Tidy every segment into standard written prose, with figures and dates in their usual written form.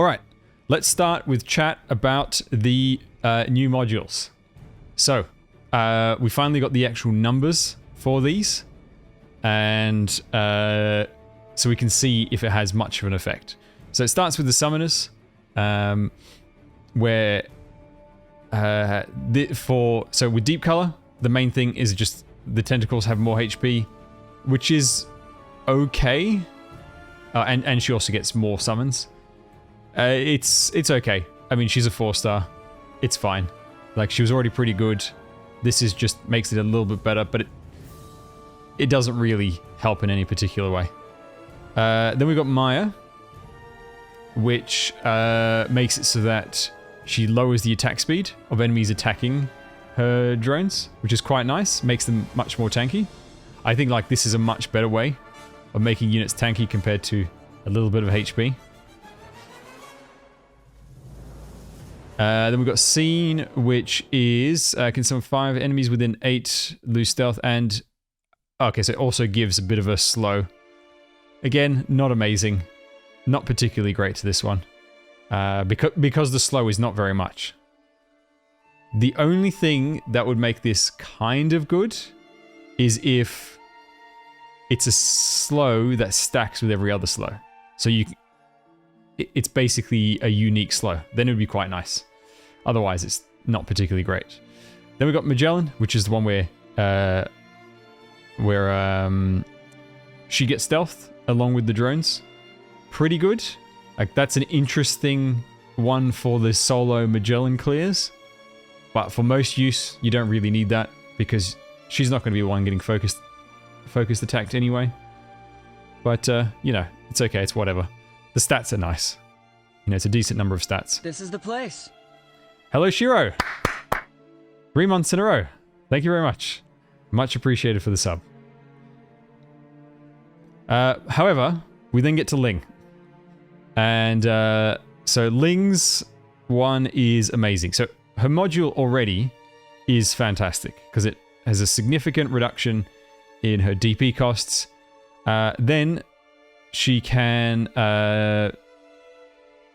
All right, let's start with chat about the new modules. So, we finally got the actual numbers for these, and so we can see if it has much of an effect. So it starts with the summoners, where so with deep color, the main thing is just the tentacles have more HP, which is okay, and she also gets more summons. It's okay. I mean, she's a 4-star. It's fine. Like, she was already pretty good. This is just makes it a little bit better, but it doesn't really help in any particular way. Then we've got Maya, which makes it so that she lowers the attack speed of enemies attacking her drones, which is quite nice. Makes them much more tanky. I think like this is a much better way of making units tanky compared to a little bit of HP. Then we've got Scene, which is can summon 5 enemies within 8, lose stealth, and okay, so it also gives a bit of a slow. Again, not amazing, not particularly great to this one, because the slow is not very much. The only thing that would make this kind of good is if it's a slow that stacks with every other slow. So it's basically a unique slow. Then it would be quite nice. Otherwise, it's not particularly great. Then we've got Magellan, which is the one where she gets stealth along with the drones. Pretty good. Like, that's an interesting one for the solo Magellan clears. But for most use, you don't really need that because she's not going to be the one getting focused attacked anyway. But, you know, it's okay. It's whatever. The stats are nice. You know, it's a decent number of stats. This is the place. Hello, Shiro. 3 months in a row. Thank you very much. Much appreciated for the sub. However, we then get to Ling. And so Ling's one is amazing. So her module already is fantastic because it has a significant reduction in her DP costs. Then she can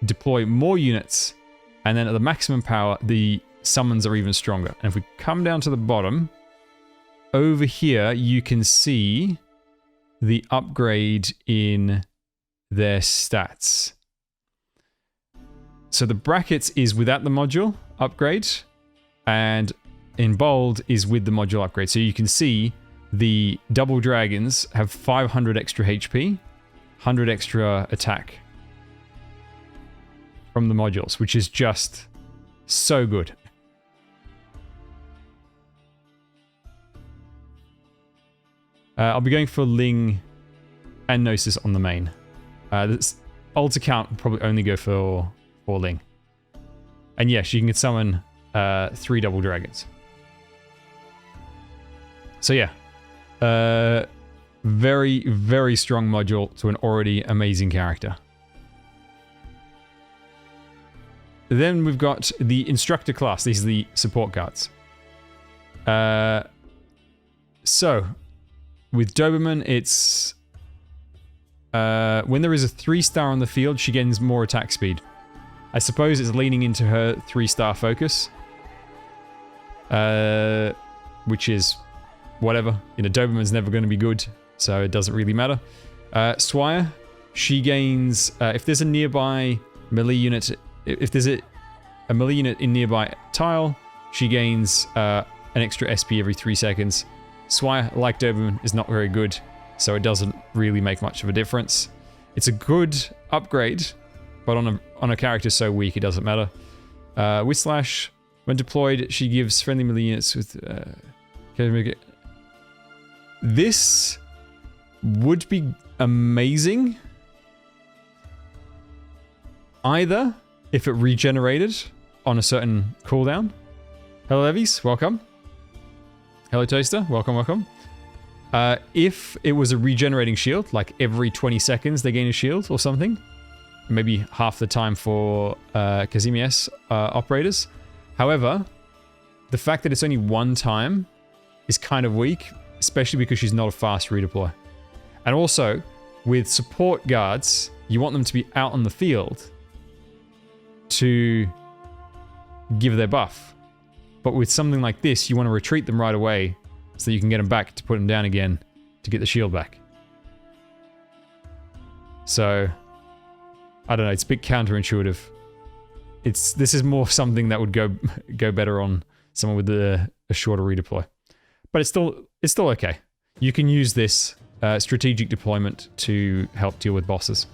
deploy more units, and then at the maximum power, the summons are even stronger. And if we come down to the bottom, over here, you can see the upgrade in their stats. So the brackets is without the module upgrade, and in bold is with the module upgrade. So you can see the double dragons have 500 extra HP, 100 extra attack from the modules, which is just so good. I'll be going for Ling and Gnosis on the main. This ult account will probably only go for Ling. And yes, you can summon 3 double dragons. So yeah, very, very strong module to an already amazing character. Then we've got the instructor class. These are the support guards. So with Doberman, it's when there is a 3-star on the field, she gains more attack speed. I suppose it's leaning into her 3-star focus, which is whatever. You know, Doberman's never going to be good, so it doesn't really matter. Swire, she gains if there's a nearby melee unit. If there's a melee unit in nearby tile, she gains an extra SP every 3 seconds. Swire, like Doberman, is not very good, so it doesn't really make much of a difference. It's a good upgrade, but on a character so weak, it doesn't matter. Whislash, when deployed, she gives friendly melee units with... This would be amazing. Either if it regenerated on a certain cooldown. Hello, Levies. Welcome. Hello, Toaster. Welcome, welcome. If it was a regenerating shield, like every 20 seconds they gain a shield or something. Maybe half the time for Kasimi S operators. However, the fact that it's only one time is kind of weak, especially because she's not a fast redeploy. And also, with support guards, you want them to be out on the field. to give their buff. But with something like this, you want to retreat them right away so that you can get them back to put them down again to get the shield back. So, I don't know, it's a bit counterintuitive. This is more something that would go better on someone with a shorter redeploy. But it's still okay. You can use this strategic deployment to help deal with bosses.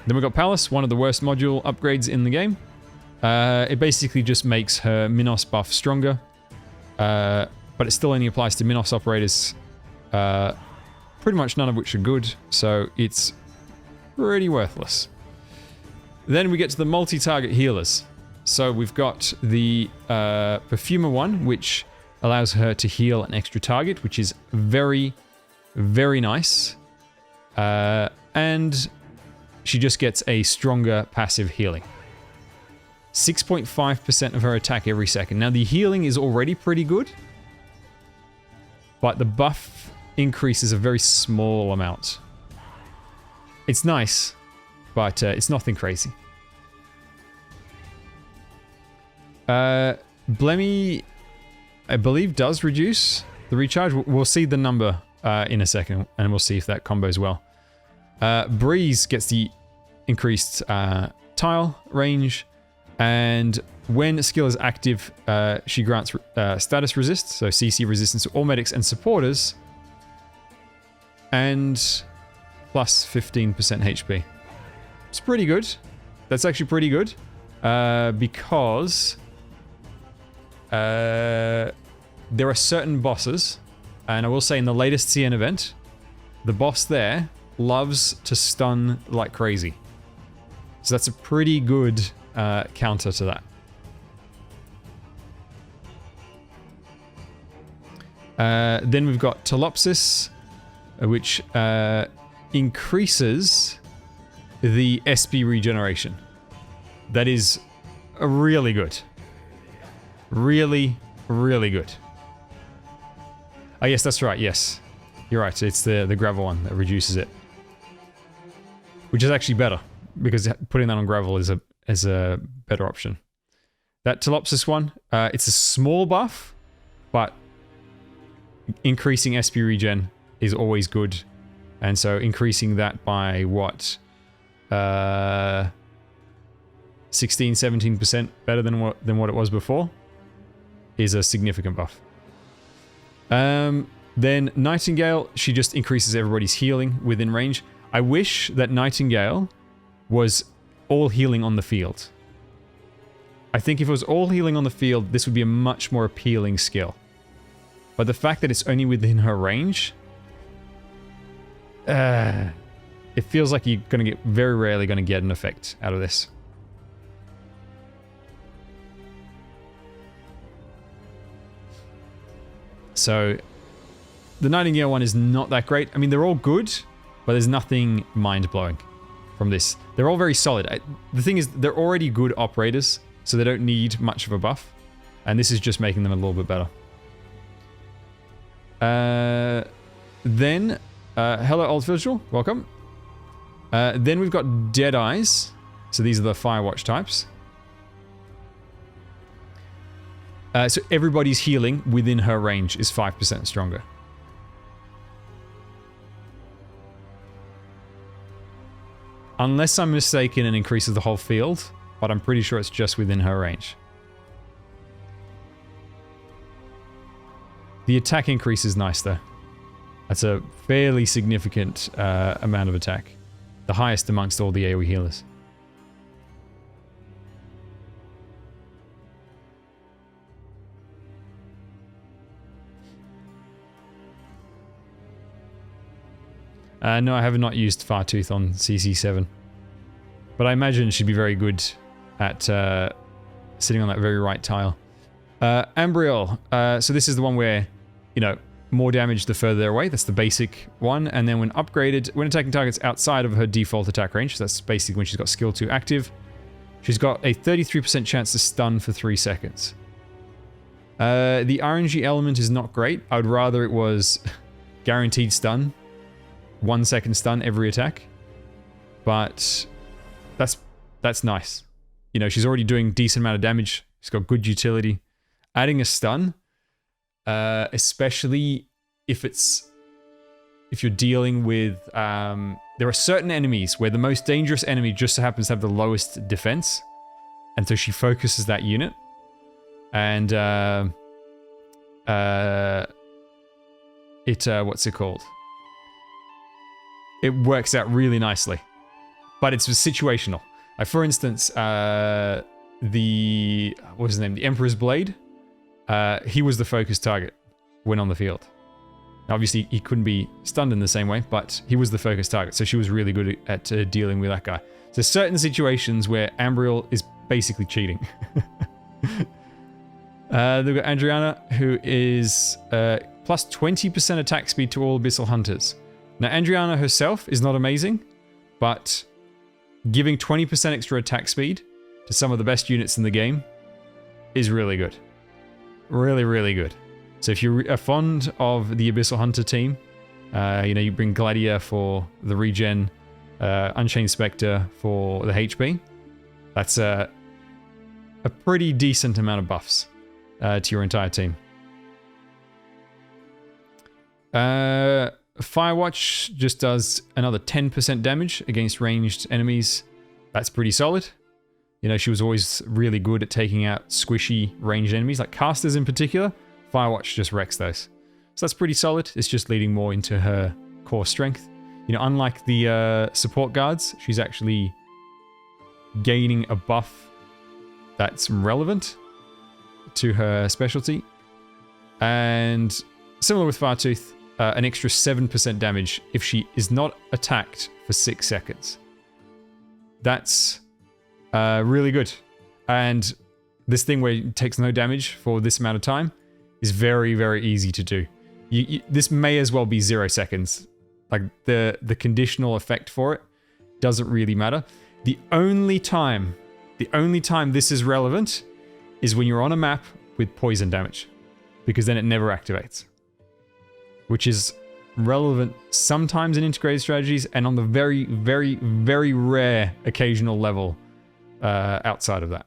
Then we've got Palace, one of the worst module upgrades in the game. It basically just makes her Minos buff stronger. But it still only applies to Minos operators. Pretty much none of which are good, so it's pretty worthless. Then we get to the multi-target healers. So we've got the Perfumer one, which allows her to heal an extra target, which is very, very nice. And she just gets a stronger passive healing. 6.5% of her attack every second. Now the healing is already pretty good, but the buff increases a very small amount. It's nice, but it's nothing crazy. Blemmy, I believe, does reduce the recharge. We'll see the number in a second, and we'll see if that combos well. Breeze gets the increased tile range, and when skill is active, she grants status resist, so CC resistance to all medics and supporters, and plus 15% HP. It's pretty good. That's actually pretty good, because there are certain bosses, and I will say in the latest CN event, the boss there loves to stun like crazy. So that's a pretty good counter to that. Then we've got Telopsis, which increases the SP regeneration. That is really good. Really, really good. Oh yes, that's right, yes. You're right, it's the gravel one that reduces it. Which is actually better, because putting that on gravel is a better option. That Telopsis one, it's a small buff, but increasing SP regen is always good. And so increasing that by what? 16, 17% better than what it was before is a significant buff. Then Nightingale, she just increases everybody's healing within range. I wish that Nightingale was all healing on the field. I think if it was all healing on the field, this would be a much more appealing skill. But the fact that it's only within her range, it feels like you're going to get, very rarely going to get an effect out of this. So, the Nightingale one is not that great. I mean, they're all good, but there's nothing mind-blowing from this. They're all very solid. The thing is, they're already good operators, so they don't need much of a buff. And this is just making them a little bit better. Then, hello Old Visual, welcome. Then we've got Dead Eyes. So these are the Firewatch types. So everybody's healing within her range is 5% stronger. Unless I'm mistaken, it increases the whole field, but I'm pretty sure it's just within her range. The attack increase is nice though. That's a fairly significant amount of attack. The highest amongst all the AoE healers. No, I have not used Fartooth on CC7. But I imagine she'd be very good at sitting on that very right tile. Ambriel. So this is the one where, you know, more damage the further they're away. That's the basic one. And then when upgraded, when attacking targets outside of her default attack range, so that's basically when she's got skill 2 active, she's got a 33% chance to stun for 3 seconds. The RNG element is not great. I would rather it was guaranteed stun. 1 second stun every attack. But that's nice. you know, she's already doing decent amount of damage. She's got good utility. Adding a stun, especially if you're dealing with, there are certain enemies where the most dangerous enemy just so happens to have the lowest defense. And so she focuses that unit. And what's it called? It works out really nicely. But it's situational. Like for instance, what was his name? The Emperor's Blade. He was the focus target when on the field. Now, obviously, he couldn't be stunned in the same way, but he was the focus target. So she was really good at dealing with that guy. So certain situations where Ambriel is basically cheating. They've got Adriana, who is plus 20% attack speed to all Abyssal Hunters. Now, Adriana herself is not amazing, but giving 20% extra attack speed to some of the best units in the game is really good. Really, really good. So if you're fond of the Abyssal Hunter team, you know, you bring Gladiator for the regen, Unchained Spectre for the HP. That's a pretty decent amount of buffs to your entire team. Firewatch just does another 10% damage against ranged enemies. That's pretty solid. You know, she was always really good at taking out squishy ranged enemies, like casters in particular. Firewatch just wrecks those. So that's pretty solid. It's just leading more into her core strength. You know, unlike the support guards, she's actually gaining a buff that's relevant to her specialty. And similar with Fartooth, an extra 7% damage if she is not attacked for 6 seconds. That's really good. And this thing where it takes no damage for this amount of time is very, very easy to do. This may as well be 0 seconds. Like the conditional effect for it doesn't really matter. The only time this is relevant is when you're on a map with poison damage, because then it never activates, which is relevant sometimes in integrated strategies and on the very, very, very rare occasional level outside of that.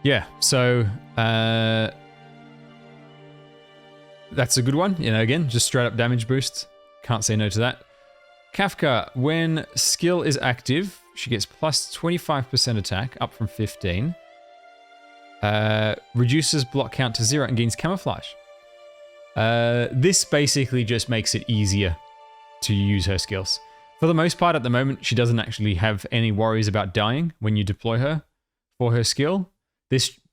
Yeah, so that's a good one. You know, again, just straight up damage boost. Can't say no to that. Kafka, when skill is active, she gets plus 25% attack, up from 15. Reduces block count to 0 and gains camouflage. This basically just makes it easier to use her skills. For the most part, at the moment, she doesn't actually have any worries about dying when you deploy her for her skill.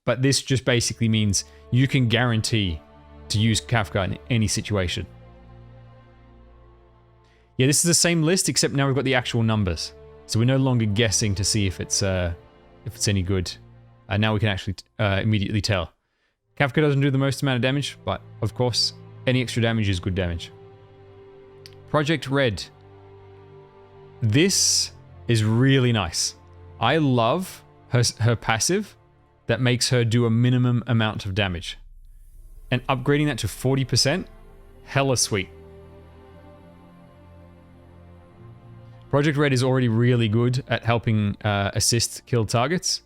But this just basically means you can guarantee to use Kafka in any situation. Yeah, this is the same list, except now we've got the actual numbers. So we're no longer guessing to see if it's any good. Now we can actually immediately tell. Kafka doesn't do the most amount of damage, but of course, any extra damage is good damage. Project Red. This is really nice. I love her passive that makes her do a minimum amount of damage. And upgrading that to 40%, hella sweet. Project Red is already really good at helping assist kill targets.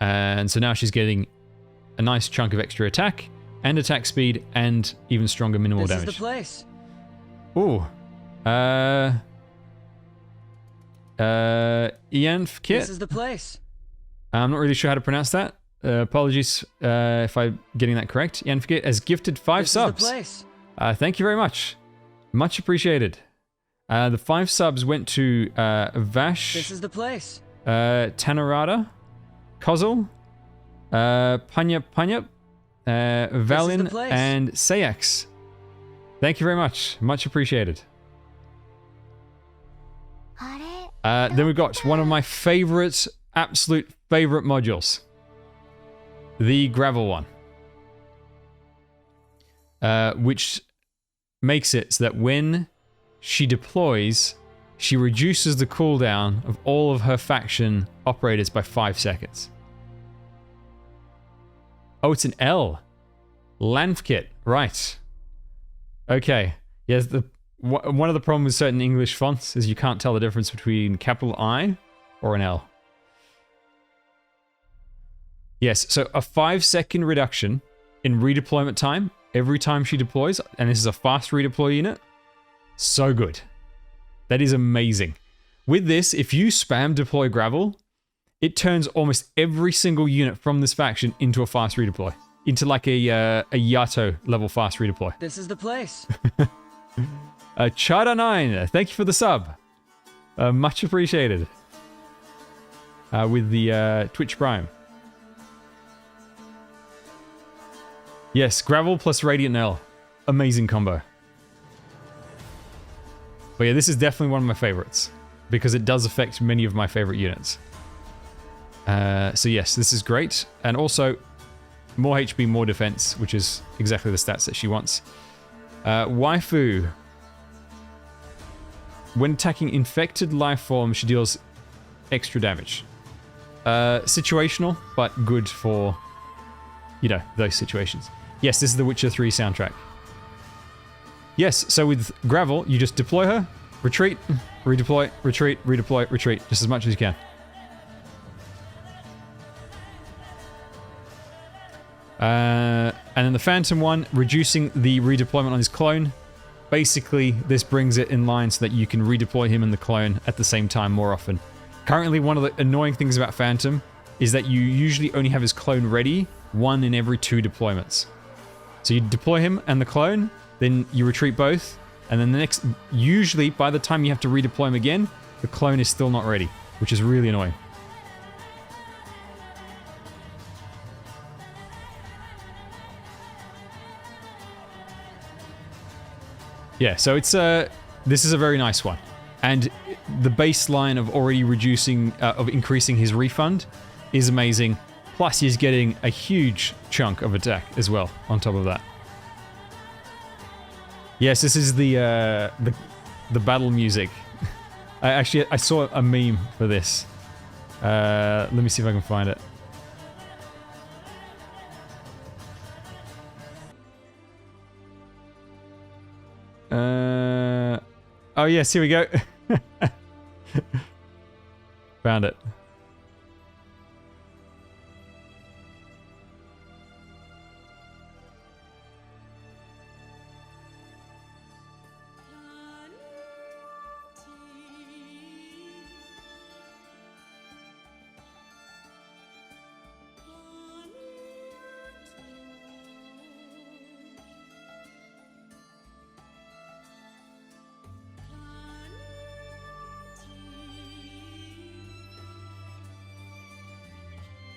And so now she's getting a nice chunk of extra attack and attack speed and even stronger minimal damage. This is the place. Ooh. Ianf Kit. This is the place. I'm not really sure how to pronounce that. Apologies if I'm getting that correct. Ianf Kit has gifted 5 subs. This is the place. Thank you very much. Much appreciated. The 5 subs went to Vash. This is the place. Tanarada, Kozel, Panya, Valin, and Sayax. Thank you very much. Much appreciated. Then we've got one of my favorite, absolute favorite modules. The gravel one. Which makes it so that when she deploys, she reduces the cooldown of all of her faction operators by 5 seconds. Oh, it's an L. Lanf kit, right. Okay. Yes, one of the problems with certain English fonts is you can't tell the difference between capital I or an L. Yes, so a 5-second reduction in redeployment time every time she deploys, and this is a fast redeploy unit. So good. That is amazing. With this, if you spam deploy gravel, it turns almost every single unit from this faction into a fast redeploy. Into like a Yato level fast redeploy. This is the place. Chada9, thank you for the sub. Much appreciated. With the Twitch Prime. Yes, gravel plus Radiant L. Amazing combo. But yeah, this is definitely one of my favorites. Because it does affect many of my favorite units. So yes, this is great. And also, more HP, more defense, which is exactly the stats that she wants. Waifu. When attacking infected life forms, she deals extra damage. Situational, but good for, you know, those situations. Yes, this is the Witcher 3 soundtrack. Yes, so with Gravel, you just deploy her, retreat, redeploy, retreat, redeploy, retreat, just as much as you can. And then the Phantom one, reducing the redeployment on his clone. Basically, this brings it in line so that you can redeploy him and the clone at the same time more often. Currently, one of the annoying things about Phantom is that you usually only have his clone ready 1 in every 2 deployments. So you deploy him and the clone, then you retreat both, and then the next, usually by the time you have to redeploy him again, the clone is still not ready, which is really annoying. Yeah, so it's this is a very nice one, and the baseline of already reducing, of increasing his refund is amazing. Plus, he's getting a huge chunk of attack as well on top of that. Yes, this is the battle music. I saw a meme for this. Let me see if I can find it. Oh yes, here we go. Found it.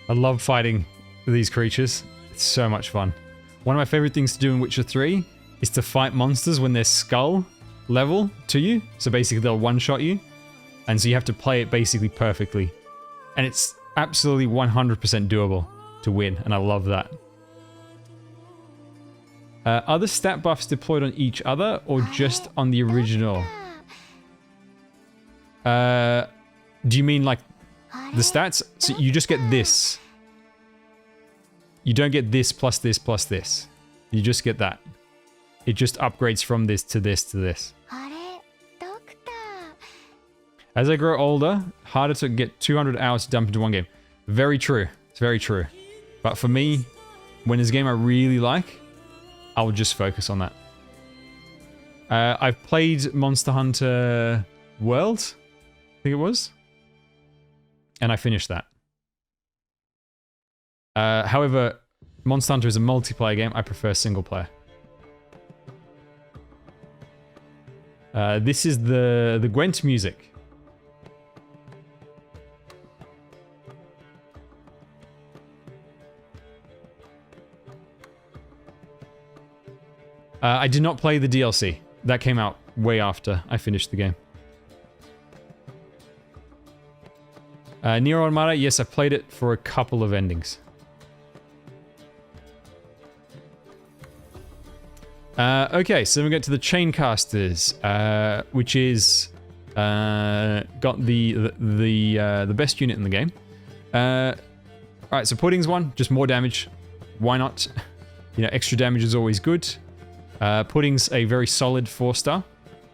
I love fighting these creatures. It's so much fun. One of my favorite things to do in Witcher 3 is to fight monsters when they're skull level to you. So basically they'll one-shot you. And so you have to play it basically perfectly. And it's absolutely 100% doable to win. And I love that. Are the stat buffs deployed on each other or just on the original? Do you mean like the stats? So you just get this. You don't get this plus this plus this. You just get that. It just upgrades from this to this to this. As I grow older, harder to get 200 hours to dump into one game. Very true. It's very true. But for me, when there's a game I really like, I will just focus on that. I've played Monster Hunter World, I think it was. And I finished that. However, Monster Hunter is a multiplayer game. I prefer single player. This is the Gwent music. I did not play the DLC. That came out way after I finished the game. Nier Automata, yes, I played it for a couple of endings. Okay, so we get to the Chaincasters, which is got the best unit in the game. Alright, so Pudding's one, just more damage. Why not? You know, extra damage is always good. Pudding's a very solid 4-star.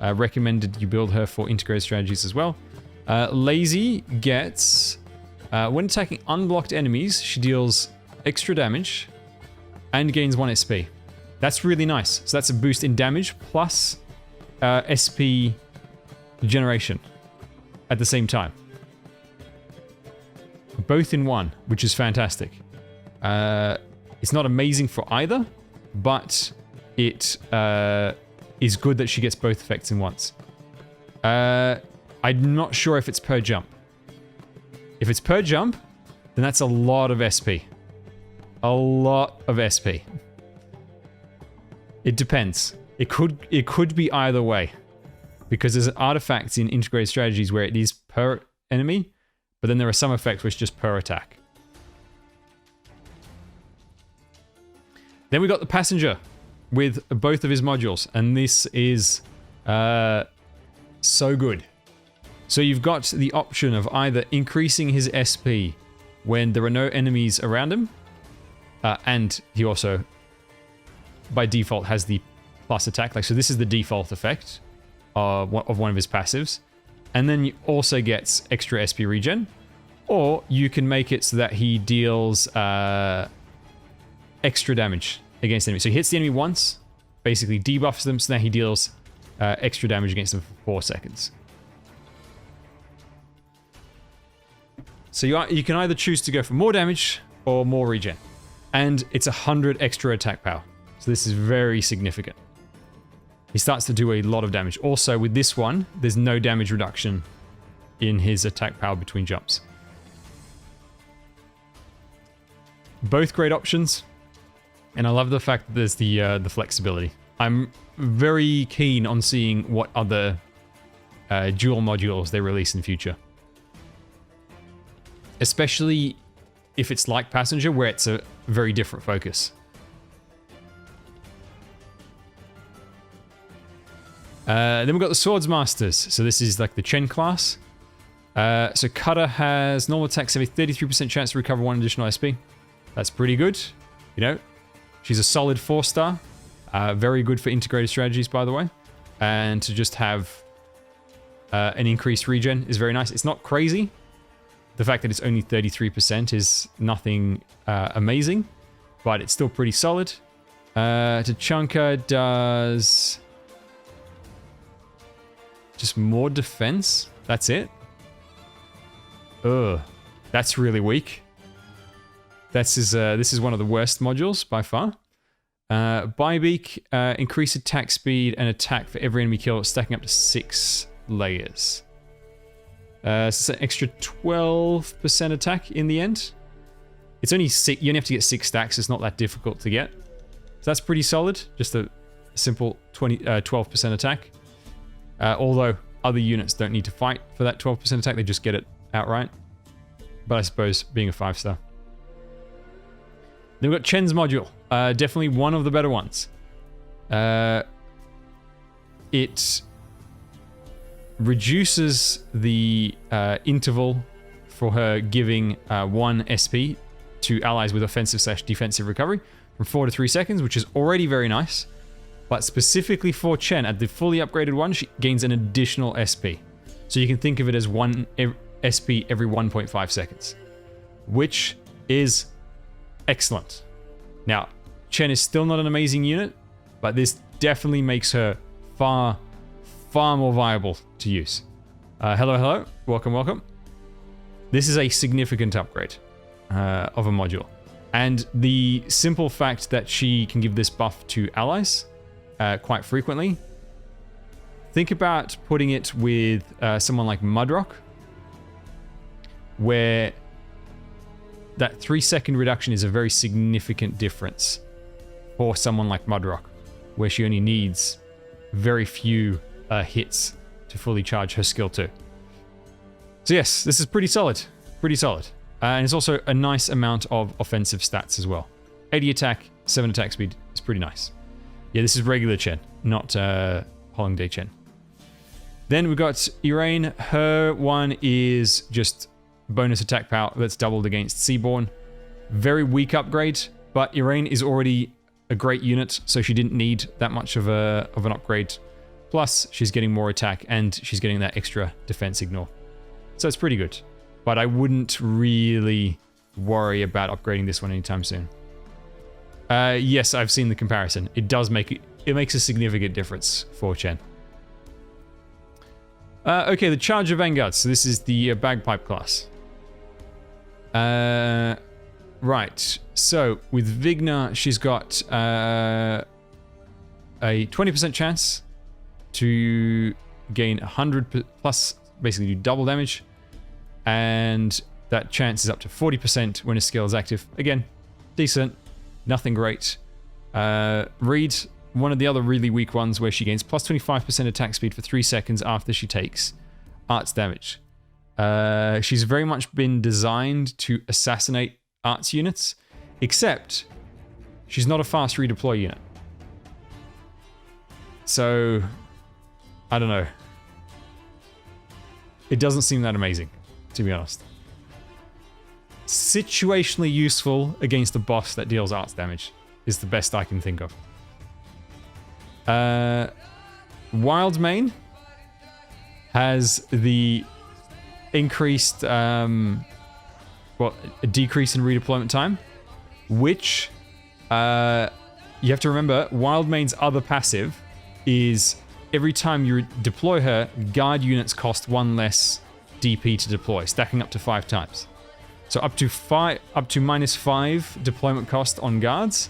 Recommended you build her for integrated strategies as well. Lazy gets... when attacking unblocked enemies, she deals extra damage and gains 1 SP. That's really nice. So that's a boost in damage plus SP generation at the same time. Both in one, which is fantastic. It's not amazing for either, but it is good that she gets both effects in once. I'm not sure if it's per jump. If it's per jump, then that's a lot of SP. A lot of SP. It depends. It could be either way. Because there's artifacts in integrated strategies where it is per enemy, but then there are some effects which just per attack. Then we got the passenger with both of his modules, and this is so good. So you've got the option of either increasing his SP when there are no enemies around him, and he also, by default, has the plus attack. Like, so this is the default effect of one of his passives. And then he also gets extra SP regen, or you can make it so that he deals extra damage against enemies. So he hits the enemy once, basically debuffs them, so now he deals extra damage against them for 4 seconds. So you can either choose to go for more damage or more regen. And it's 100 extra attack power. So this is very significant. He starts to do a lot of damage. Also, with this one, there's no damage reduction in his attack power between jumps. Both great options. And I love the fact that there's the flexibility. I'm very keen on seeing what other dual modules they release in future. Especially if it's like Passenger, where it's a very different focus. Then we've got the Swordsmasters. So this is like the Chen class. So Cutter has normal attacks have a 33% chance to recover 1 additional SP. That's pretty good. You know, she's a solid 4-star. Very good for integrated strategies, by the way. And to just have an increased regen is very nice. It's not crazy. The fact that it's only 33% is nothing amazing, but it's still pretty solid. Tachanka does just more defense. That's it. Ugh, that's really weak. This is one of the worst modules by far. Beak, increase attack speed and attack for every enemy kill, stacking up to 6 layers. So it's an extra 12% attack in the end. It's only 6. You only have to get 6 stacks. It's not that difficult to get. So that's pretty solid. Just a simple 12% attack. Although other units don't need to fight for that 12% attack. They just get it outright. But I suppose being a 5-star. Then we've got Chen's module. Definitely one of the better ones. It reduces the interval for her giving 1 SP to allies with offensive/defensive recovery from 4 to 3 seconds, which is already very nice. But specifically for Chen, at the fully upgraded one, she gains an additional SP. So you can think of it as 1 SP every 1.5 seconds, which is excellent. Now, Chen is still not an amazing unit, but this definitely makes her far more viable to use. Hello. Welcome. This is a significant upgrade of a module. And the simple fact that she can give this buff to allies quite frequently. Think about putting it with someone like Mudrock, where that 3-second reduction is a very significant difference for someone like Mudrock, where she only needs very few hits to fully charge her skill 2. So yes, this is pretty solid. And it's also a nice amount of offensive stats as well. 80 attack, 7 attack speed is pretty nice. Yeah, this is regular Chen, not Holiday Chen. Then we've got Iraine. Her one is just bonus attack power that's doubled against Seaborn. Very weak upgrade, but Iraine is already a great unit, so she didn't need that much of an upgrade. Plus, she's getting more attack, and she's getting that extra defense ignore. So it's pretty good. But I wouldn't really worry about upgrading this one anytime soon. Yes, I've seen the comparison. It does make it makes a significant difference for Chen. Okay, the Charger Vanguard. So this is the bagpipe class. Right. So with Vigna, she's got a 20% chance to gain 100 plus, basically do double damage, and that chance is up to 40% when a skill is active. Again, decent, nothing great. Reed, one of the other really weak ones, where she gains plus 25% attack speed for 3 seconds after she takes arts damage. She's very much been designed to assassinate arts units, except she's not a fast redeploy unit. So, I don't know. It doesn't seem that amazing, to be honest. Situationally useful against a boss that deals arts damage is the best I can think of. Wildmaine has the increased, a decrease in redeployment time, which you have to remember, Wildmaine's other passive is every time you deploy her, guard units cost 1 less DP to deploy, stacking up to 5 times. So up to -5 deployment cost on guards.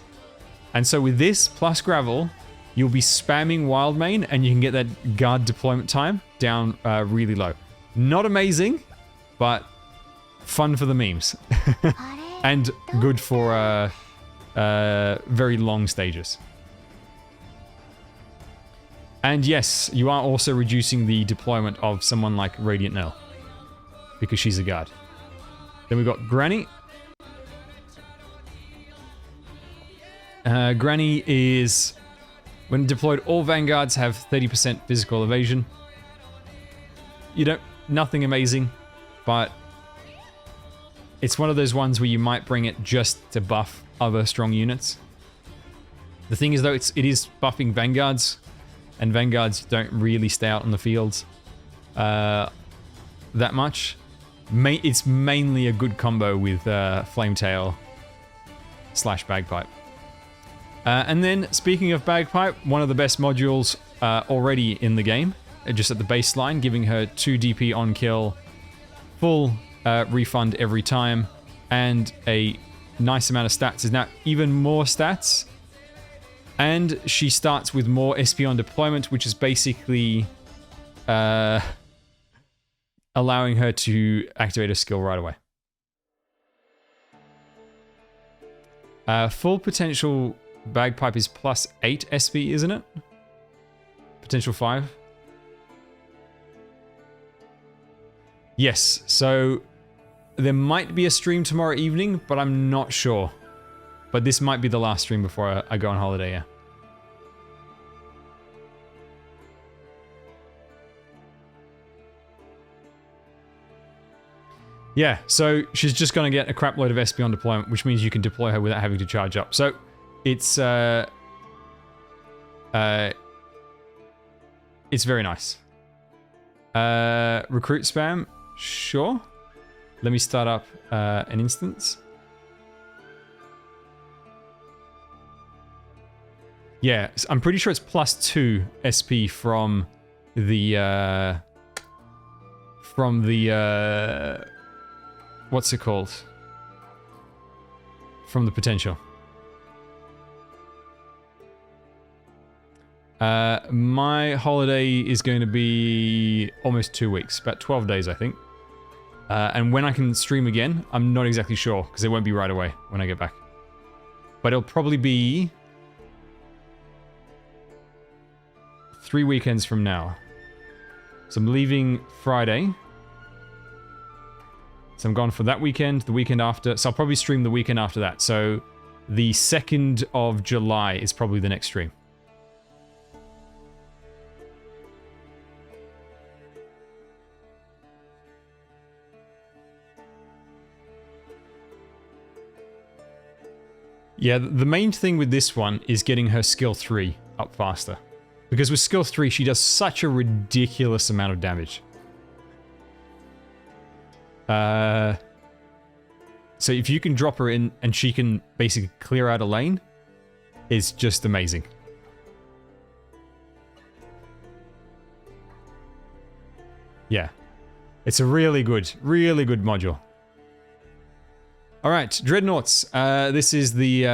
And so with this plus gravel, you'll be spamming Wildmaine and you can get that guard deployment time down really low. Not amazing, but fun for the memes. And good for very long stages. And yes, you are also reducing the deployment of someone like Radiant Nell, because she's a guard. Then we've got Granny. Granny is, when deployed, all vanguards have 30% physical evasion. You don't, nothing amazing, but it's one of those ones where you might bring it just to buff other strong units. The thing is though, it is buffing vanguards, and vanguards don't really stay out on the field that much. It's mainly a good combo with Flametail / Bagpipe. And then, speaking of Bagpipe, one of the best modules already in the game, just at the baseline, giving her 2 DP on kill, full refund every time, and a nice amount of stats. Is now even more stats. And she starts with more SP on deployment, which is basically allowing her to activate a skill right away. Full potential Bagpipe is plus 8 SP, isn't it? Potential 5. Yes, so there might be a stream tomorrow evening, but I'm not sure. But this might be the last stream before I go on holiday, yeah. Yeah, so she's just going to get a crap load of SP on deployment, which means you can deploy her without having to charge up. So it's very nice. Recruit spam, sure. Let me start up an instance. Yeah, I'm pretty sure it's plus 2 SP from the what's it called? From the potential. My holiday is going to be almost 2 weeks, about 12 days, I think. And when I can stream again, I'm not exactly sure, because it won't be right away when I get back. But it'll probably be 3 weekends from now. So I'm leaving Friday. So I'm gone for that weekend, the weekend after. So I'll probably stream the weekend after that. So the 2nd of July is probably the next stream. Yeah, the main thing with this one is getting her skill 3 up faster. Because with skill 3, she does such a ridiculous amount of damage. So if you can drop her in and she can basically clear out a lane, it's just amazing. Yeah. It's a really good module. Alright, dreadnoughts. This is the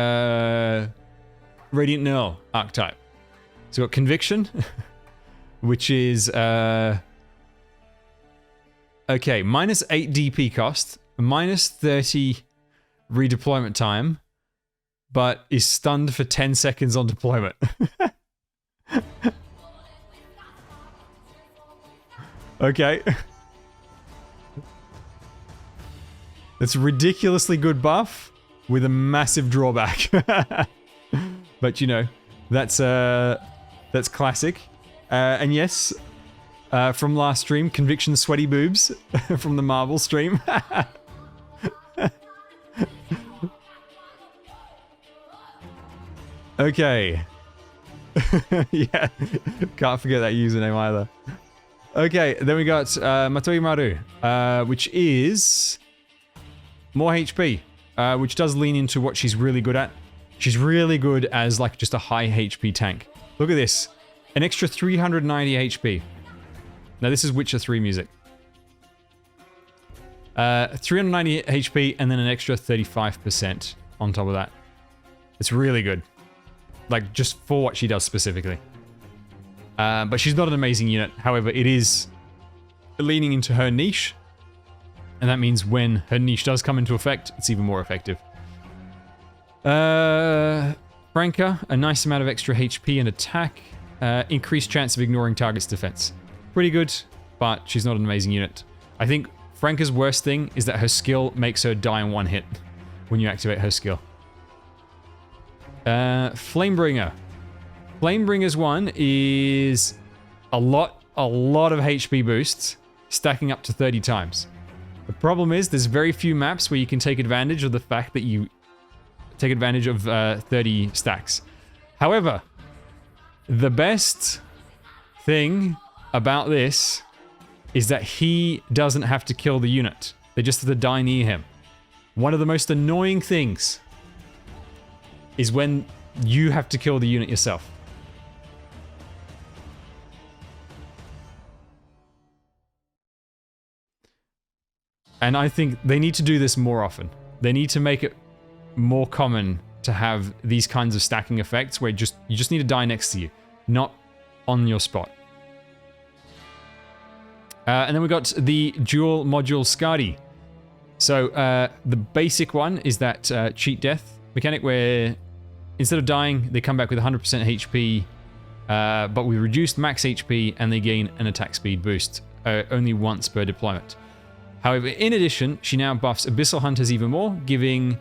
Radiant Null archetype. So we've got Conviction, which is okay, minus 8 DP cost, minus 30 redeployment time, but is stunned for 10 seconds on deployment. Okay. It's a ridiculously good buff with a massive drawback. But you know, that's classic. And yes, from last stream, Conviction sweaty boobs from the Marvel stream. Okay. Yeah, can't forget that username either. Okay, then we got Meteorites, which is more HP, which does lean into what she's really good at. She's really good as like just a high HP tank. Look at this, an extra 390 HP. Now this is Witcher 3 music. 390 HP and then an extra 35% on top of that. It's really good. Like just for what she does specifically. But she's not an amazing unit. However, it is leaning into her niche. And that means when her niche does come into effect, it's even more effective. Franca, a nice amount of extra HP and attack. Increased chance of ignoring target's defense. Pretty good, but she's not an amazing unit. I think Franca's worst thing is that her skill makes her die in one hit when you activate her skill. Flamebringer. Flamebringer's one is a lot of HP boosts, stacking up to 30 times. The problem is there's very few maps where you can take advantage of the fact that you take advantage of 30 stacks. However, the best thing about this is that he doesn't have to kill the unit. They just have to die near him. One of the most annoying things is when you have to kill the unit yourself. And I think they need to do this more often. They need to make it more common to have these kinds of stacking effects where you just need to die next to you, not on your spot. And then we got the dual module Scardy. So the basic one is that cheat death mechanic where instead of dying, they come back with 100% HP, but with reduced max HP and they gain an attack speed boost only once per deployment. However, in addition, she now buffs Abyssal Hunters even more, giving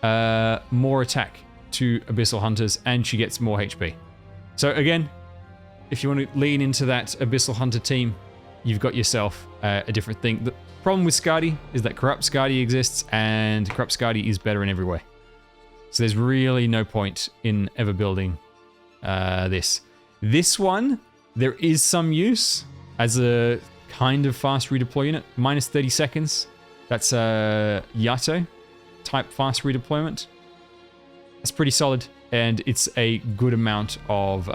more attack to Abyssal Hunters, and she gets more HP. So again, if you want to lean into that Abyssal Hunter team, you've got yourself a different thing. The problem with Scardy is that Corrupt Scardy exists, and Corrupt Scardy is better in every way. So there's really no point in ever building this. This one, there is some use as a kind of fast redeploy unit. Minus 30 seconds. That's a Yato type fast redeployment. That's pretty solid, and it's a good amount of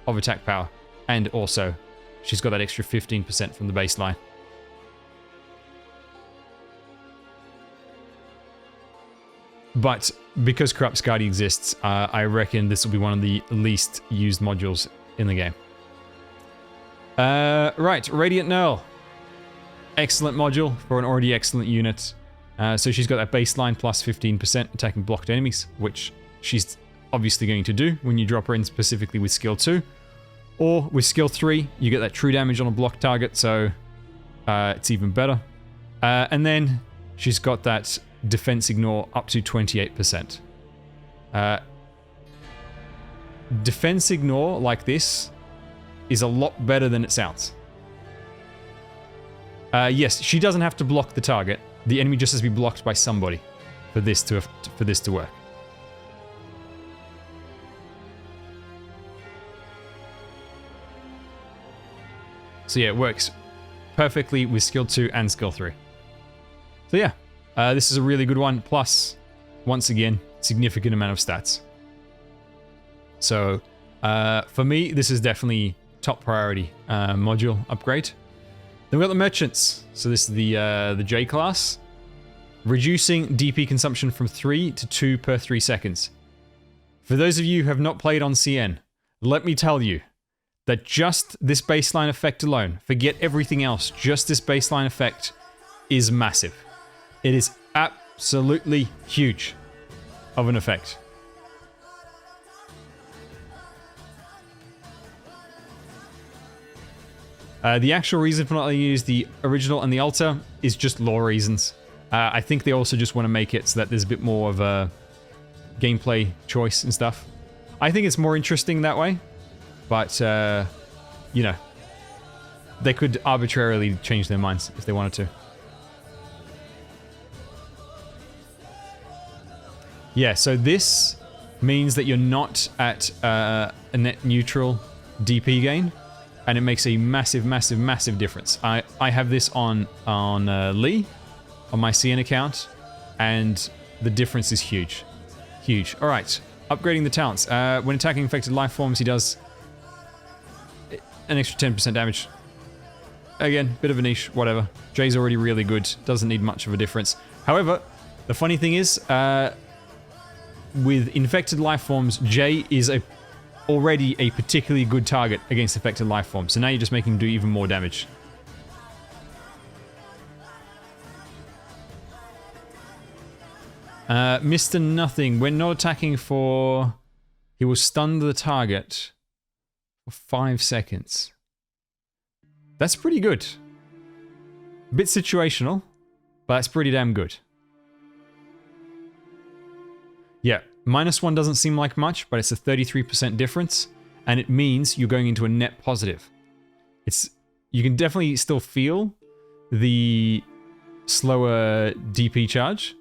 attack power. And also, she's got that extra 15% from the baseline. But because Corrupt Scardy exists, I reckon this will be one of the least used modules in the game. Right, Radiant Null. Excellent module for an already excellent unit. So she's got that baseline plus 15% attacking blocked enemies, which she's obviously going to do when you drop her in specifically with skill 2. Or with skill 3, you get that true damage on a blocked target, so it's even better. And then she's got that defense ignore up to 28%. Defense ignore like this is a lot better than it sounds. Yes, she doesn't have to block the target. The enemy just has to be blocked by somebody for this to work. So yeah, it works perfectly with skill 2 and skill 3. So yeah, this is a really good one. Plus, once again, significant amount of stats. So for me, this is definitely top priority module upgrade. Then we've got the merchants. So this is the J class. Reducing DP consumption from 3 to 2 per 3 seconds. For those of you who have not played on CN, let me tell you that just this baseline effect alone, forget everything else, just this baseline effect is massive. It is absolutely huge of an effect. The actual reason for not letting you use the original and the altar is just lore reasons. I think they also just want to make it so that there's a bit more of a gameplay choice and stuff. I think it's more interesting that way, but, you know, they could arbitrarily change their minds if they wanted to. Yeah, so this means that you're not at a net neutral DP gain, and it makes a massive, massive, massive difference. I have this on Lee, on my CN account, and the difference is huge. Huge. All right, upgrading the talents. When attacking infected life forms, he does an extra 10% damage. Again, bit of a niche, whatever. Jay's already really good, doesn't need much of a difference. However, the funny thing is, with infected life forms, Jay is already a particularly good target against infected life forms. So now you're just making him do even more damage. Mr. Nothing. When not attacking for... He will stun the target for 5 seconds. That's pretty good. A bit situational, but that's pretty damn good. Yeah, -1 doesn't seem like much, but it's a 33% difference, and it means you're going into a net positive. You can definitely still feel the slower DP charge,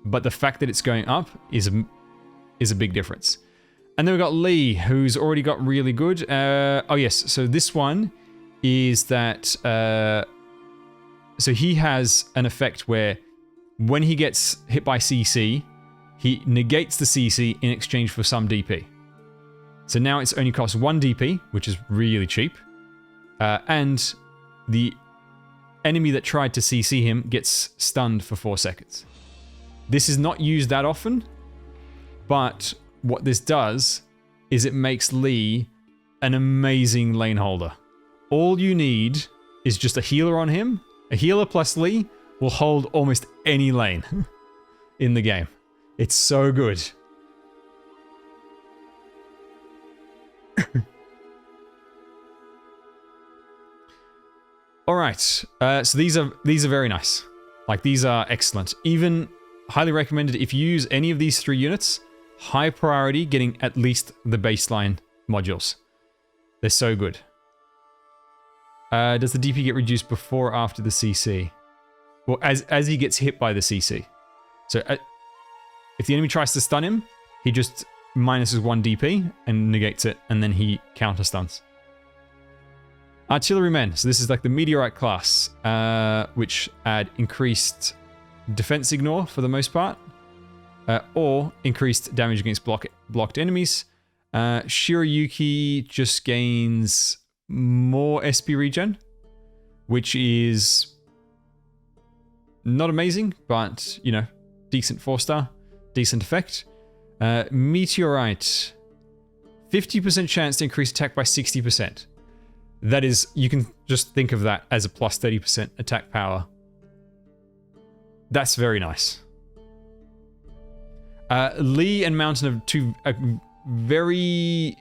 but the fact that it's going up is a big difference. And then we've got Lee, who's already got really good. Oh yes, so this one is that... so he has an effect where when he gets hit by CC, he negates the CC in exchange for some DP. So now it's only costs 1 DP, which is really cheap. And the enemy that tried to CC him gets stunned for 4 seconds. This is not used that often, but what this does is it makes Lee an amazing lane holder. All you need is just a healer on him. A healer plus Lee will hold almost any lane in the game. It's so good. All right, so these are very nice. Like, these are excellent. Even highly recommended if you use any of these 3 units. High priority getting at least the baseline modules. They're so good. Does the DP get reduced before or after the CC? Well, as he gets hit by the CC. So if the enemy tries to stun him, he just minuses 1 DP and negates it, and then he counter stuns. Artillerymen. So this is like the Meteorite class, which add increased defense ignore for the most part, or increased damage against blocked enemies. Shiroyuki just gains more SP regen, which is not amazing, but, you know, decent 4-star, decent effect. Meteorite, 50% chance to increase attack by 60%. That is, you can just think of that as a plus 30% attack power. That's very nice. Lee and Mountain are two very,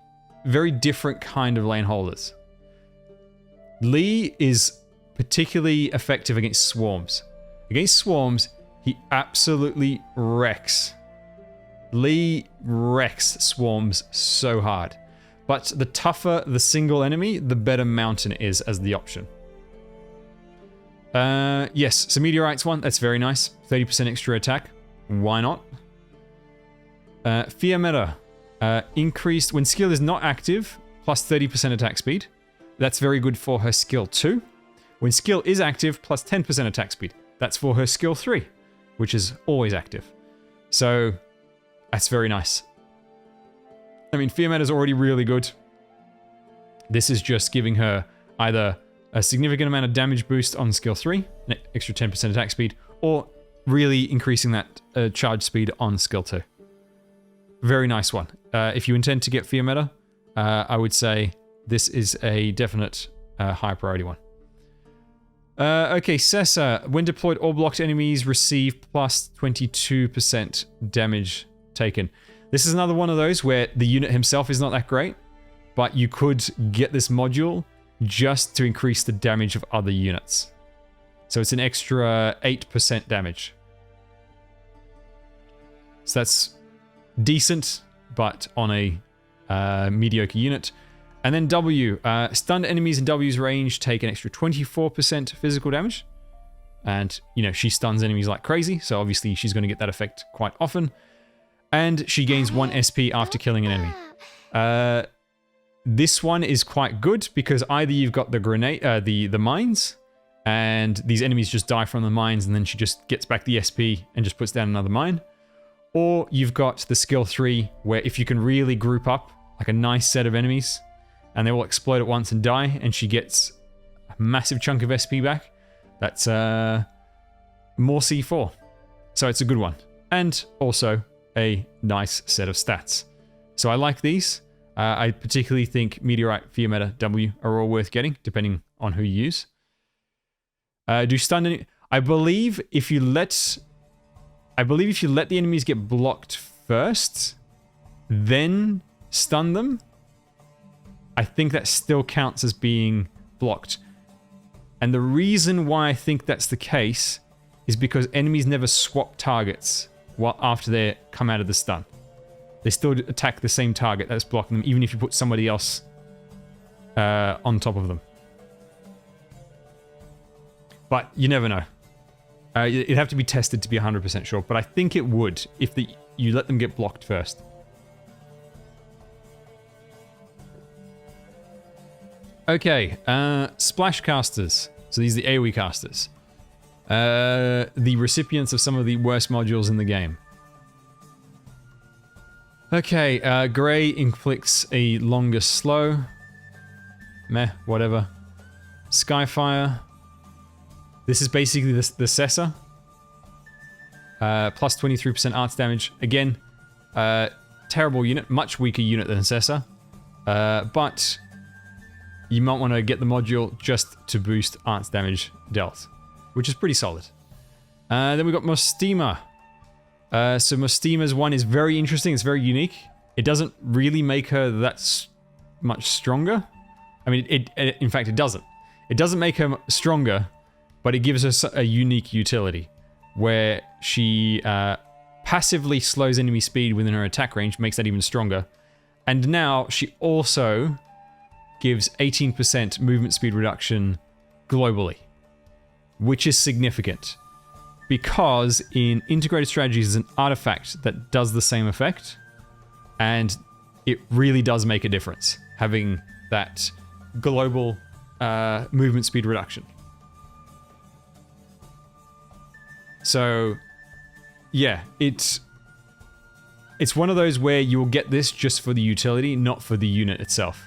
very different kind of lane holders. Lee is particularly effective against swarms. Against swarms, he absolutely wrecks. Lee wrecks swarms so hard. But the tougher the single enemy, the better Mountain is as the option. Yes, so Meteorites one, that's very nice. 30% extra attack. Why not? Fear meta. Increased when skill is not active, plus 30% attack speed. That's very good for her skill 2. When skill is active, plus 10% attack speed. That's for her skill 3, which is always active. So that's very nice. I mean, Fear Meta is already really good. This is just giving her either a significant amount of damage boost on skill 3, an extra 10% attack speed, or really increasing that charge speed on skill 2. Very nice one. If you intend to get Fear Meta, I would say this is a definite high priority one. Okay, Cesa. When deployed, all blocked enemies receive plus 22% damage taken. This is another one of those where the unit himself is not that great, but you could get this module just to increase the damage of other units. So it's an extra 8% damage. So that's decent, but on a mediocre unit. And then W. Stunned enemies in W's range take an extra 24% physical damage. And, you know, she stuns enemies like crazy, so obviously she's going to get that effect quite often. And she gains 1 SP after killing an enemy. This one is quite good because either you've got the grenade, the mines, and these enemies just die from the mines, and then she just gets back the SP and just puts down another mine. Or you've got the skill 3, where if you can really group up like a nice set of enemies, and they will explode at once and die, and she gets a massive chunk of SP back, that's more C4. So it's a good one. And also a nice set of stats. So I like these. I particularly think Meteorite, Fear Meta, W are all worth getting, depending on who you use. Do stun any... I believe if you let the enemies get blocked first, then stun them, I think that still counts as being blocked. And the reason why I think that's the case is because enemies never swap targets after they come out of the stun. They still attack the same target that's blocking them, even if you put somebody else on top of them. But you never know. It'd have to be tested to be 100% sure, but I think it would if you let them get blocked first. Okay, splash casters. So these are the AoE casters. The recipients of some of the worst modules in the game. Okay, Grey inflicts a longer slow. Meh, whatever. Skyfire. This is basically the Cesa. Plus 23% arts damage. Again, terrible unit. Much weaker unit than Cesa. But you might want to get the module just to boost arts damage dealt, which is pretty solid. Then we got Mustima. So Mustima's one is very interesting. It's very unique. It doesn't really make her that much stronger. I mean, in fact, it doesn't. It doesn't make her stronger, but it gives us a unique utility where she passively slows enemy speed within her attack range, makes that even stronger. And now she also gives 18% movement speed reduction globally, which is significant because in integrated strategies there's an artifact that does the same effect, and it really does make a difference having that global movement speed reduction. So yeah, it's one of those where you'll get this just for the utility, not for the unit itself.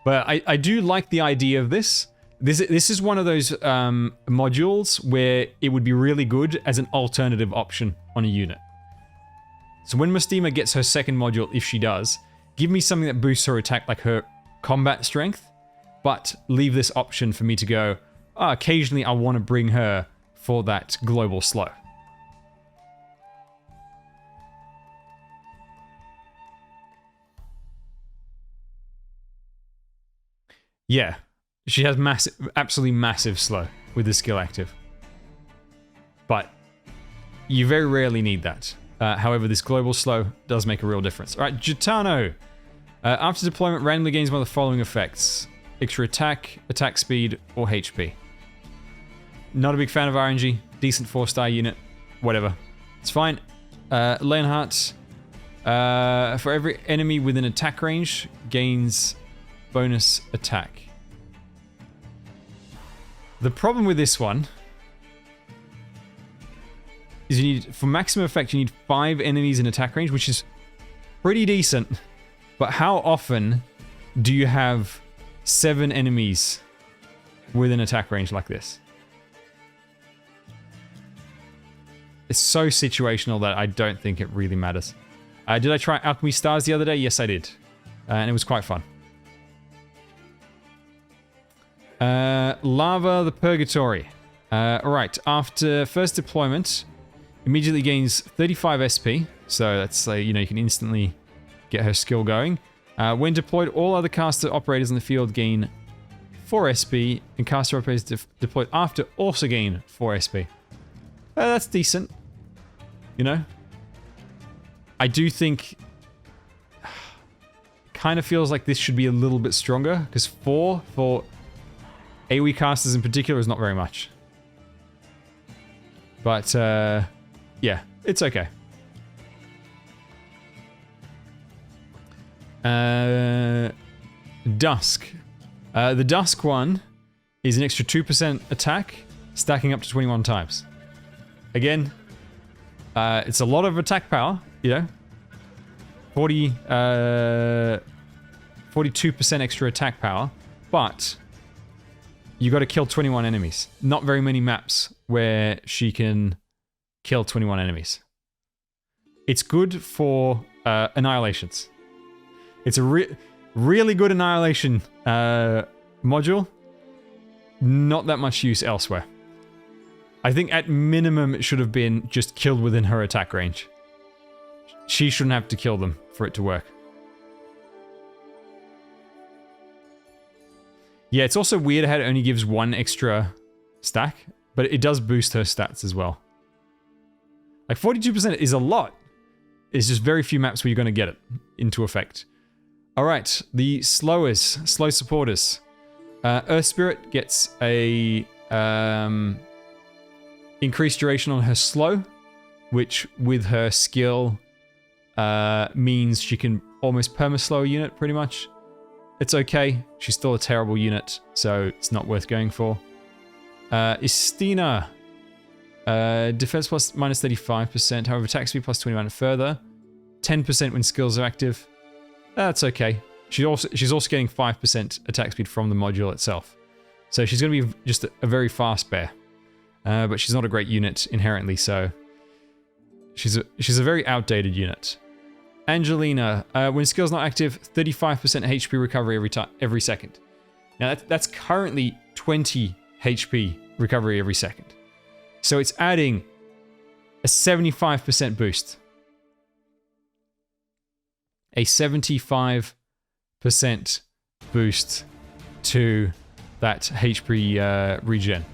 But I do like the idea of this. This is one of those modules where it would be really good as an alternative option on a unit. So when Mustima gets her second module, if she does, give me something that boosts her attack, like her combat strength, but leave this option for me to go, occasionally I want to bring her for that global slow. Yeah, she has absolutely massive slow with the skill active. But you very rarely need that. However, this global slow does make a real difference. All right, Jitano. After deployment, randomly gains one of the following effects. Extra attack, attack speed, or HP. Not a big fan of RNG. Decent 4-star unit. Whatever. It's fine. Leonhardt, for every enemy within attack range, gains bonus attack. The problem with this one is you need, for maximum effect, you need 5 enemies in attack range, which is pretty decent. But how often do you have 7 enemies within attack range like this? It's so situational that I don't think it really matters. Did I try Alchemy Stars the other day? Yes, I did. And it was quite fun. Lava the Purgatory. Alright, after first deployment, immediately gains 35 SP. So that's, you know, you can instantly get her skill going. When deployed, all other caster operators in the field gain 4 SP, and caster operators deployed after also gain 4 SP. That's decent. You know? I do think... kind of feels like this should be a little bit stronger, because 4 for AoE casters in particular is not very much. But, yeah, it's okay. Dusk. The Dusk one is an extra 2% attack, stacking up to 21 times. Again, it's a lot of attack power, you know. 42% extra attack power, but you got to kill 21 enemies. Not very many maps where she can kill 21 enemies. It's good for annihilations. It's a really good annihilation module. Not that much use elsewhere. I think at minimum it should have been just killed within her attack range. She shouldn't have to kill them for it to work. Yeah, it's also weird how it only gives 1 extra stack, but it does boost her stats as well. Like 42% is a lot. It's just very few maps where you're going to get it into effect. Alright, the slow supporters. Earth Spirit gets a increased duration on her slow, which with her skill means she can almost perma-slow a unit pretty much. It's okay. She's still a terrible unit, so it's not worth going for. Istina. Defense plus minus 35%, however attack speed plus 21 further. 10% when skills are active. That's okay. She's also getting 5% attack speed from the module itself. So she's going to be just a very fast bear. But she's not a great unit inherently, so she's a very outdated unit. Angelina, when skill's not active, 35% HP recovery every second. Now that's currently 20 HP recovery every second. So it's adding a 75% boost. A 75% boost to that HP regen.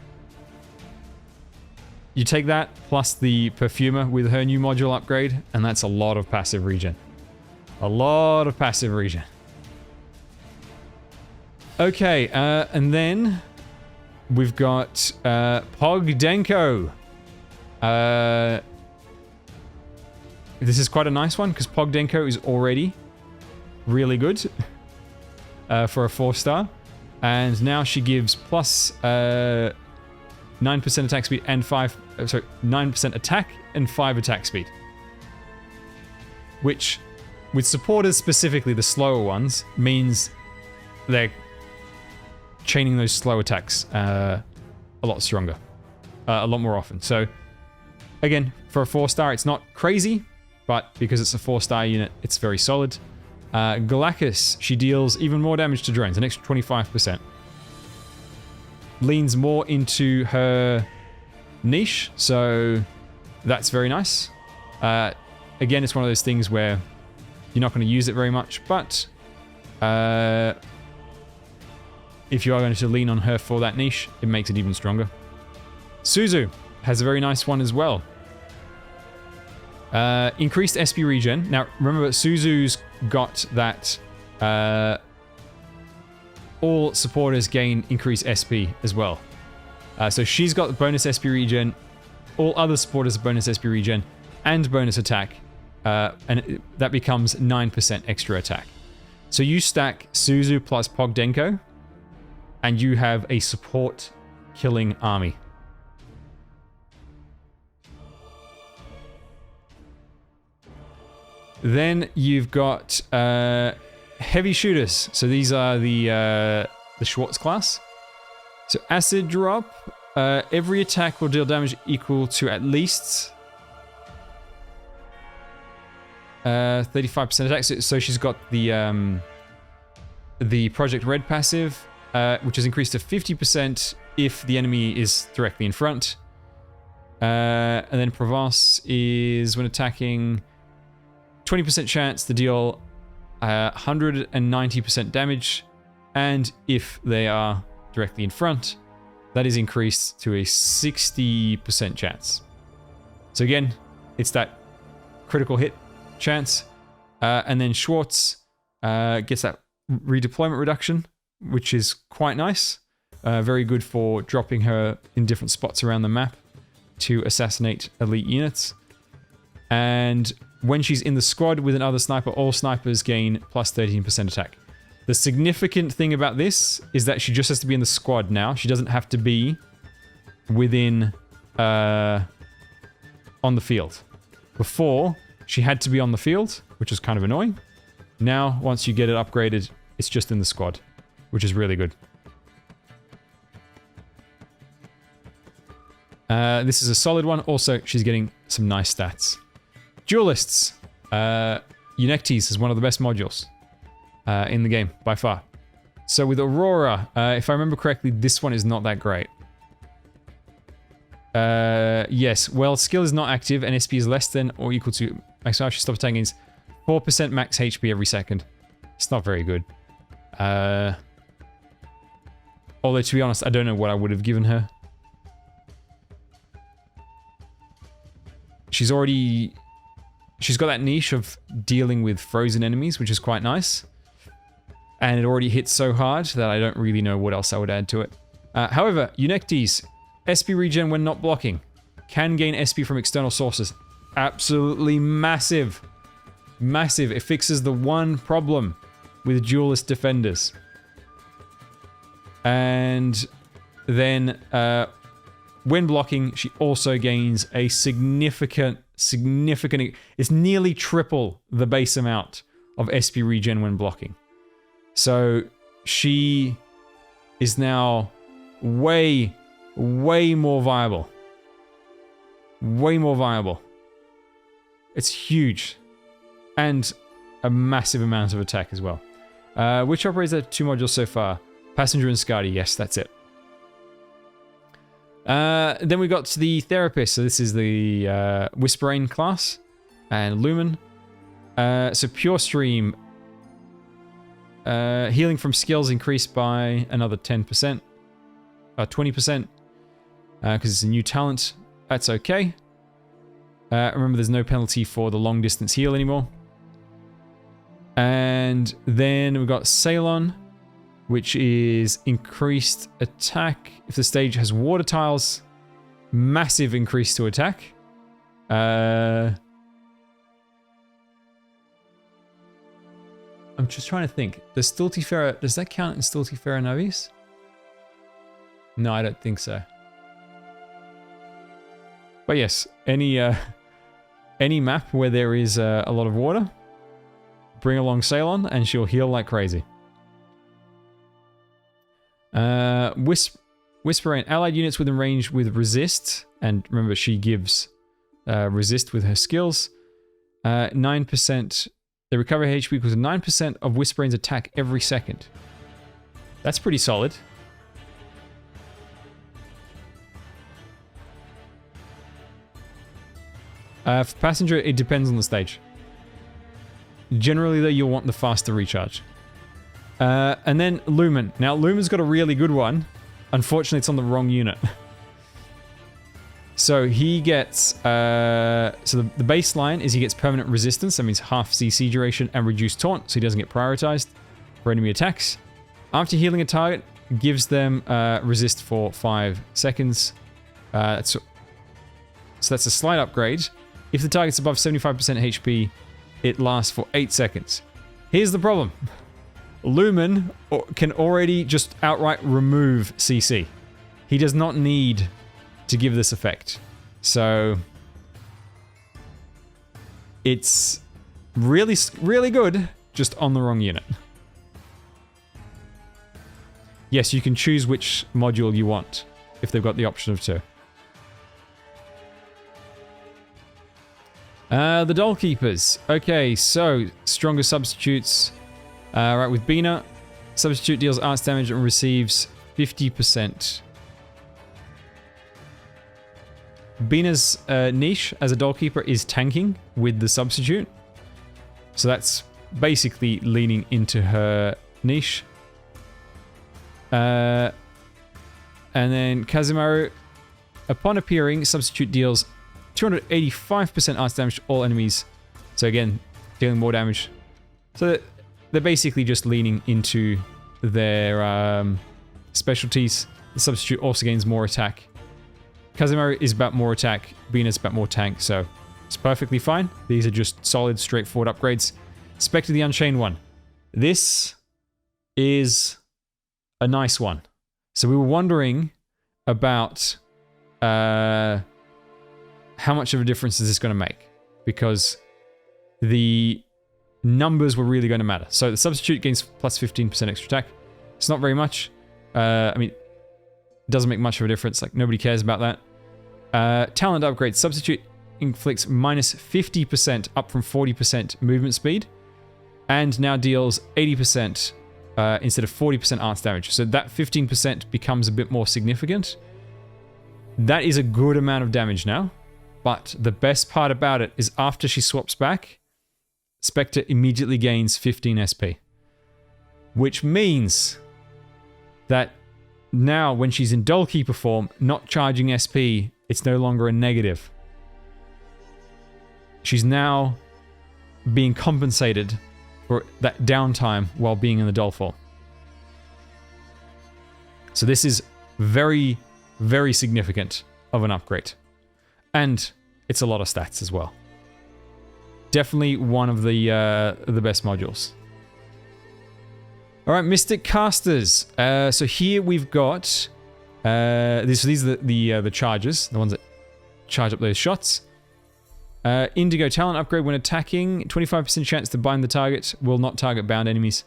You take that plus the Perfumer with her new module upgrade, and that's a lot of passive regen. A lot of passive regen. Okay, and then we've got Pogdenko. This is quite a nice one because Pogdenko is already really good for a 4-star. And now she gives plus 9% attack speed and 9% attack and 5 attack speed. Which, with supporters specifically, the slower ones, means they're chaining those slow attacks a lot stronger. A lot more often. So, again, for a 4-star, it's not crazy, but because it's a 4-star unit, it's very solid. Galactus, she deals even more damage to drones, an extra 25%. Leans more into her niche, so that's very nice. Again, it's one of those things where you're not going to use it very much, but if you are going to lean on her for that niche, it makes it even stronger. Suzu has a very nice one as well. Increased SP regen. Now, remember, Suzu's got that all supporters gain increased SP as well. So she's got bonus SP regen. All other supporters have bonus SP regen. and bonus attack, that becomes 9% extra attack. So you stack Suzu plus Pogdenko, and you have a support killing army. Then you've got heavy shooters. So these are the Schwartz class. So acid drop. Every attack will deal damage equal to at least 35% attack. So she's got the Project Red passive, which is increased to 50% if the enemy is directly in front. And then Provence is, when attacking, 20% chance to deal 190% damage, and if they are directly in front, that is increased to a 60% chance. So again, it's that critical hit chance. And then Schwartz gets that redeployment reduction, which is quite nice. Very good for dropping her in different spots around the map to assassinate elite units. And when she's in the squad with another sniper, all snipers gain plus 13% attack. The significant thing about this is that she just has to be in the squad now. She doesn't have to be within on the field. Before, she had to be on the field, which was kind of annoying. Now, once you get it upgraded, it's just in the squad, which is really good. This is a solid one. Also, she's getting some nice stats. Duelists. Unectis is one of the best modules in the game, by far. So with Aurora, if I remember correctly, this one is not that great. Yes, well, skill is not active and SP is less than or equal to max life. She stops attacking is 4% max HP every second. It's not very good. Although, to be honest, I don't know what I would have given her. She's got that niche of dealing with frozen enemies, which is quite nice. And it already hits so hard that I don't really know what else I would add to it. However, Unectis, SP regen when not blocking. Can gain SP from external sources. Absolutely massive. Massive. It fixes the one problem with duelist defenders. And then when blocking, she also gains a significant, it's nearly triple the base amount of SP regen when blocking. So she is now way more viable. Way more viable. It's huge. And a massive amount of attack as well. Which operates at 2 modules so far? Passenger and Scardy, yes, that's it. Then we got to the Therapist. So this is the Whisperrain class. And Lumen. So Pure Stream. Healing from skills increased by another 10%. 20%. Because it's a new talent. That's okay. Remember, there's no penalty for the long distance heal anymore. And then we've got Ceylon, which is increased attack if the stage has water tiles. Massive increase to attack. I'm just trying to think. Does that count in Stultifera Novis? No, I don't think so. But yes, any map where there is a lot of water, bring along Ceylon and she'll heal like crazy. Whisperrain, allied units within range with resist, and remember she gives resist with her skills. 9%, they recover HP equals to 9% of Whisperrain's attack every second. That's pretty solid. For Passenger, it depends on the stage. Generally, though, you'll want the faster recharge. And then Lumen. Now, Lumen's got a really good one. Unfortunately, it's on the wrong unit. So he gets... so the baseline is he gets permanent resistance. That means half CC duration and reduced taunt, so he doesn't get prioritized for enemy attacks. After healing a target, gives them resist for 5 seconds. So that's a slight upgrade. If the target's above 75% HP, it lasts for 8 seconds. Here's the problem. Lumen can already just outright remove CC. He does not need to give this effect. So it's really, really good, just on the wrong unit. Yes, you can choose which module you want, if they've got the option of 2. The Doll Keepers. Okay, so stronger substitutes. Right, with Vigna, substitute deals arts damage and receives 50%. Vigna's niche as a Doll Keeper is tanking with the substitute. So that's basically leaning into her niche. And then Kasimi, upon appearing, substitute deals 285% arts damage to all enemies. So again, dealing more damage. So they're basically just leaning into their specialties. The substitute also gains more attack. Kasimi is about more attack. Vigna's about more tank, so it's perfectly fine. These are just solid, straightforward upgrades. Spectre the Unchained one. This is a nice one. So we were wondering about how much of a difference is this going to make? Because the numbers were really going to matter. So the substitute gains plus 15% extra attack. It's not very much. I mean, it doesn't make much of a difference. Like, nobody cares about that. Talent upgrade. Substitute inflicts minus 50% up from 40% movement speed. And now deals 80% instead of 40% arts damage. So that 15% becomes a bit more significant. That is a good amount of damage now. But the best part about it is after she swaps back, Spectre immediately gains 15 SP. Which means that now when she's in Doll Keeper form, not charging SP, it's no longer a negative. She's now being compensated for that downtime while being in the Doll form. So this is very, very significant of an upgrade. And it's a lot of stats as well. Definitely one of the best modules. All right, Mystic Casters. So here we've got these are the charges, the ones that charge up those shots. Indigo talent upgrade when attacking. 25% chance to bind the target. Will not target bound enemies.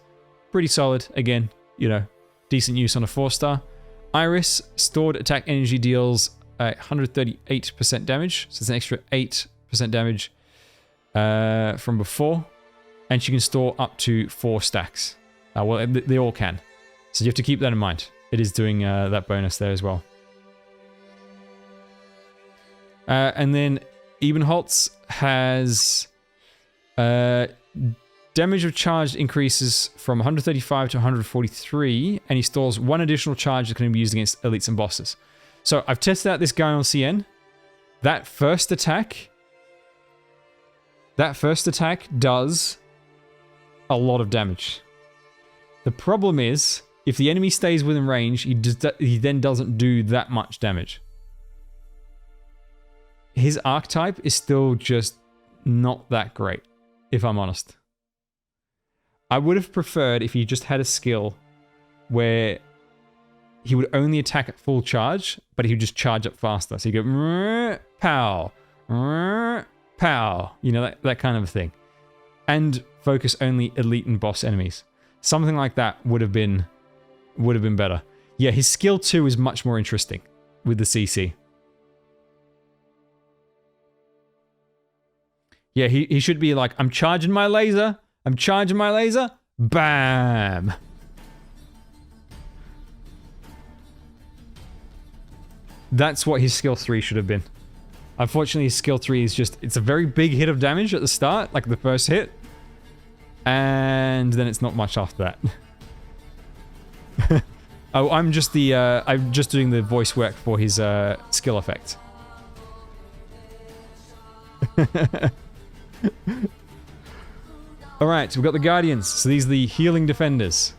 Pretty solid. Again, you know, decent use on a 4-star. Iris stored attack energy deals 138% damage. So it's an extra 8% damage from before. And she can store up to 4 stacks. Well, they all can. So you have to keep that in mind. It is doing that bonus there as well. And then Ebenholtz has damage of charge increases from 135 to 143, and he stores 1 additional charge that can be used against elites and bosses. So I've tested out this guy on CN. That first attack does a lot of damage. The problem is, if the enemy stays within range, he then doesn't do that much damage. His archetype is still just not that great, if I'm honest. I would have preferred if he just had a skill where he would only attack at full charge, but he would just charge up faster. So you go, pow, pow, you know, that kind of a thing. And focus only elite and boss enemies. Something like that would have been better. Yeah, his skill 2 is much more interesting with the CC. Yeah, he should be like, I'm charging my laser. I'm charging my laser. Bam. That's what his skill 3 should have been. Unfortunately, his skill 3 is just, it's a very big hit of damage at the start, like the first hit. And then it's not much after that. Oh, I'm just doing the voice work for his skill effect. Alright, we've got the Guardians. So these are the healing defenders.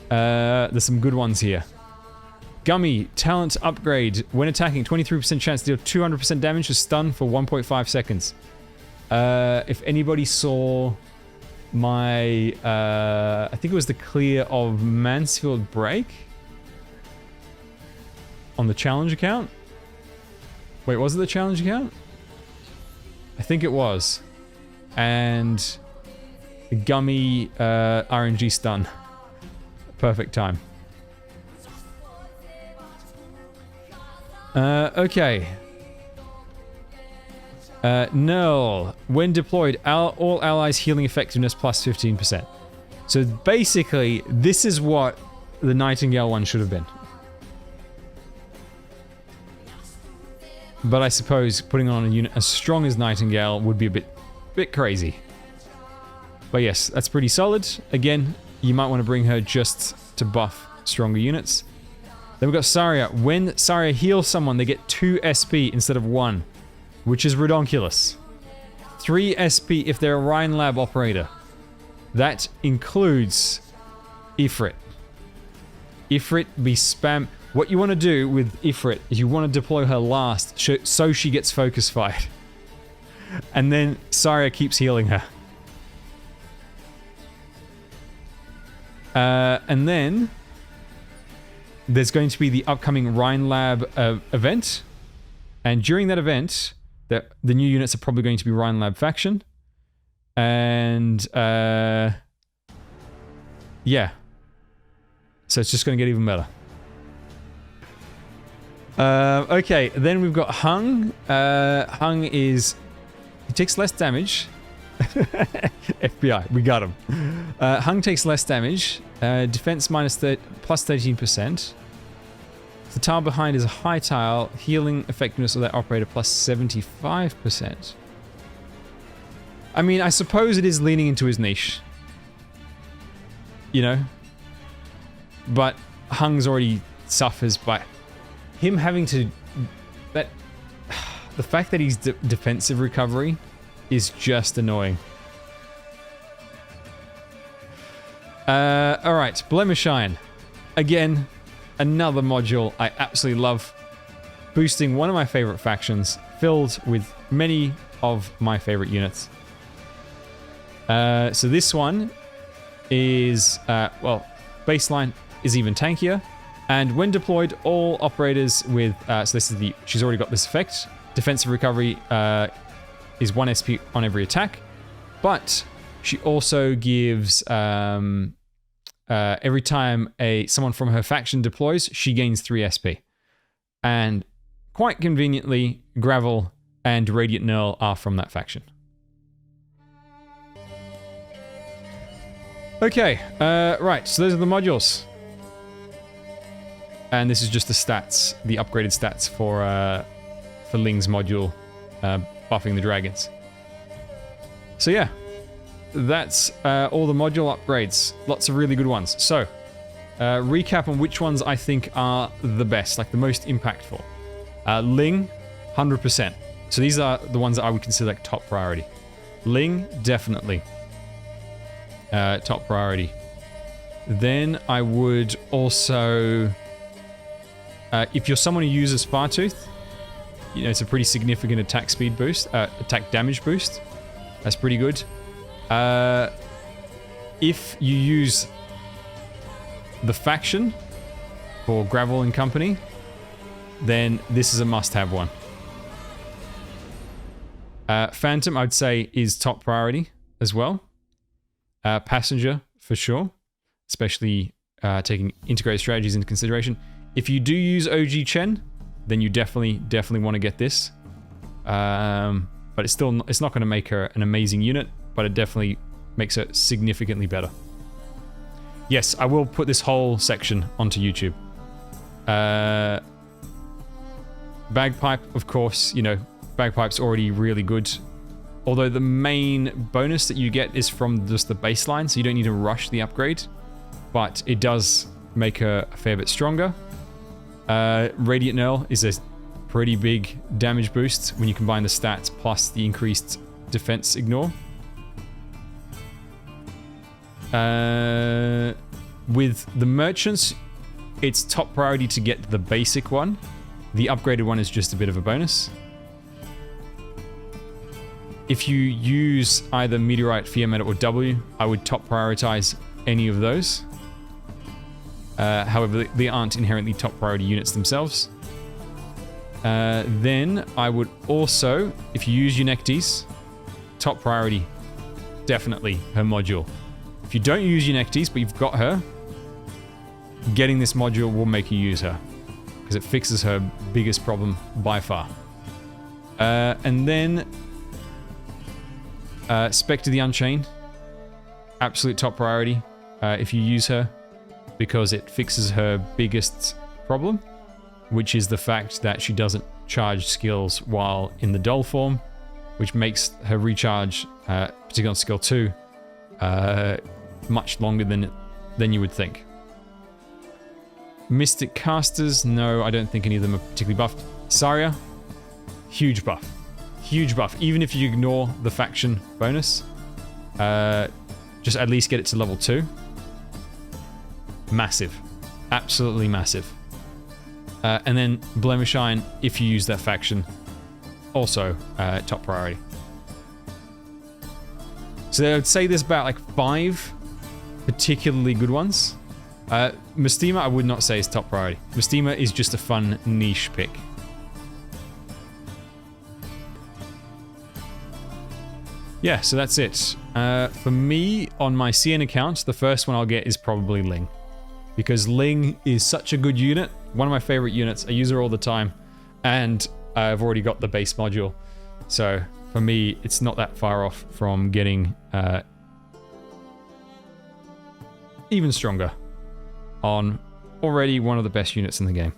There's some good ones here. Gummy, talent upgrade. When attacking, 23% chance to deal 200% damage to stun for 1.5 seconds. If anybody saw my, I think it was the clear of Mansfield Break on the challenge account. Wait, was it the challenge account? I think it was. And the Gummy RNG stun. Perfect time. Okay. Null. When deployed, all allies healing effectiveness plus 15%. So basically, this is what the Nightingale one should have been. But I suppose putting on a unit as strong as Nightingale would be a bit crazy. But yes, that's pretty solid. Again, you might want to bring her just to buff stronger units. Then we've got Saria. When Saria heals someone, they get 2 SP instead of 1, which is redonkulous. 3 SP if they're a Rhine Lab operator. That includes Ifrit. Ifrit be spam. What you want to do with Ifrit is you want to deploy her last so she gets focus fired. And then Saria keeps healing her. And then there's going to be the upcoming Rhine Lab event. And during that event, the new units are probably going to be Rhine Lab faction. And yeah. So it's just going to get even better. Okay, then we've got Hung. Hung is... He takes less damage. FBI, we got him. Hung takes less damage. Defense plus 13%. The tile behind is a high tile. Healing effectiveness of that operator plus 75%. I mean, I suppose it is leaning into his niche. You know? But Hung's already suffers by... Him having to... The fact that he's defensive recovery is just annoying. Alright, Blemishine. Again, another module I absolutely love. Boosting one of my favorite factions, filled with many of my favorite units. So this one is, well, baseline is even tankier. And when deployed, all operators with, so this is she's already got this effect. Defensive recovery is 1 SP on every attack. But she also gives, every time someone from her faction deploys, she gains 3 SP. And quite conveniently, Gravel and Radiant Knurl are from that faction. Okay, right, so those are the modules. And this is just the stats, the upgraded stats for Ling's module, buffing the dragons. So yeah, that's all the module upgrades. Lots of really good ones. So, recap on which ones I think are the best, like the most impactful. Ling, 100%. So these are the ones that I would consider like top priority. Ling, definitely. Top priority. Then I would also... if you're someone who uses Fartooth, you know, it's a pretty significant attack speed boost, attack damage boost. That's pretty good. If you use the faction for Gravel and company, then this is a must-have one. Phantom, I'd say, is top priority as well. Passenger, for sure. Especially taking integrated strategies into consideration. If you do use OG Chen, then you definitely want to get this. But it's not going to make her an amazing unit, but it definitely makes her significantly better. Yes, I will put this whole section onto YouTube. Bagpipe, of course, you know, Bagpipe's already really good. Although the main bonus that you get is from just the baseline, so you don't need to rush the upgrade. But it does make her a fair bit stronger. Radiant Knurl is a pretty big damage boost when you combine the stats plus the increased defense ignore. With the merchants, it's top priority to get the basic one. The upgraded one is just a bit of a bonus. If you use either Meteorite, Fiammetta, or W, I would top prioritize any of those. However, they aren't inherently top priority units themselves. Then I would also, if you use Unectis, top priority, definitely her module. If you don't use Unectis, but you've got her, getting this module will make you use her, because it fixes her biggest problem by far. And then Spectre the Unchained, absolute top priority if you use her, because it fixes her biggest problem, which is the fact that she doesn't charge skills while in the doll form, which makes her recharge, particularly on skill 2, much longer than you would think. Mystic Casters, no, I don't think any of them are particularly buffed. Saria, huge buff. Huge buff. Even if you ignore the faction bonus, just at least get it to level 2. Massive. Absolutely massive. And then Blemishine, if you use that faction, also top priority. So I would say there's about like 5 particularly good ones. Mustima I would not say is top priority. Mustima is just a fun niche pick. Yeah, so that's it. For me, on my CN account, the first one I'll get is probably Ling. Because Ling is such a good unit. One of my favorite units. I use her all the time. And I've already got the base module. So for me, it's not that far off from getting even stronger on already one of the best units in the game.